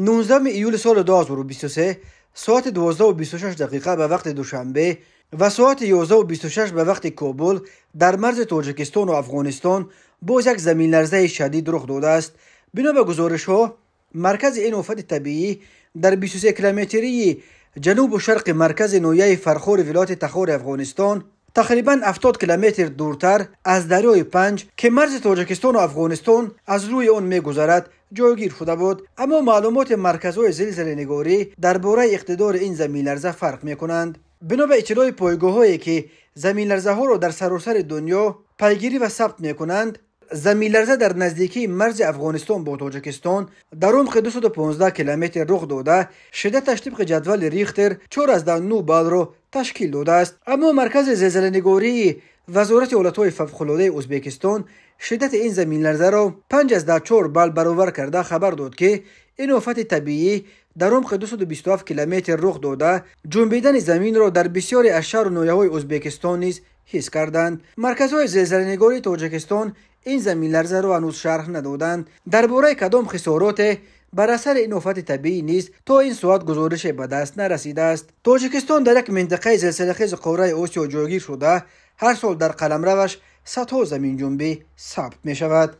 19 ایول سال 2023 ساعت 12:26 دقیقه به وقت دوشنبه و ساعت 11:26 به وقت کابل در مرز تاجیکستان و افغانستان باز یک زمین لرزه شدید رخ داده است. بنا به گزارش ها، مرکز این آفت طبیعی در 23 کیلومتری جنوب و شرق مرکز ناحیه فرخار ولایت تخار افغانستان، تقریبا 70 کیلومتر دورتر از دریای پنج که مرز تاجیکستان و افغانستان از روی آن می‌گذرد جایگیر شده بود. اما معلومات مرکزهای زلزله‌نگاری درباره اقتدار این زمین لرزه فرق می‌کنند. بنا به اطلاع پایگاه‌هایی که زمین لرزه‌ها را در سراسر دنیا پیگیری و ثبت می‌کنند، زمین لرزه در نزدیکی مرز افغانستان با تاجیکستان در عمق 215 کیلومتر رخ داده، شدتش طبق جدول ریختر 4.9 بال را تشکیل داده است. اما مرکز زلزله‌نگاری وزارت حالتهای فوق‌العاده ازبکستان شدت این زمین لرزه را 5.4 بال برآورد کرده خبر داد که این آفت طبیعی در عمق 227 کیلومتر رخ داده، جنبیدن زمین را در بسیاری از شهر و ناحیه‌های ازبکستان نیز حس کردند. مرکزهای زلزله‌نگاری تاجیکستان این زمین لرزه را هنوز شرح ندادند. درباره کدام خسارات بر اثر این آفت طبیعی نیز تا این ساعت گزارش به دست نرسیده است. تاجیکستان در یک منطقه زلزله‌خیز قاره آسیا جایگیر شده، هر سال در قلمروش صدها زمین جنبی ثبت می شود.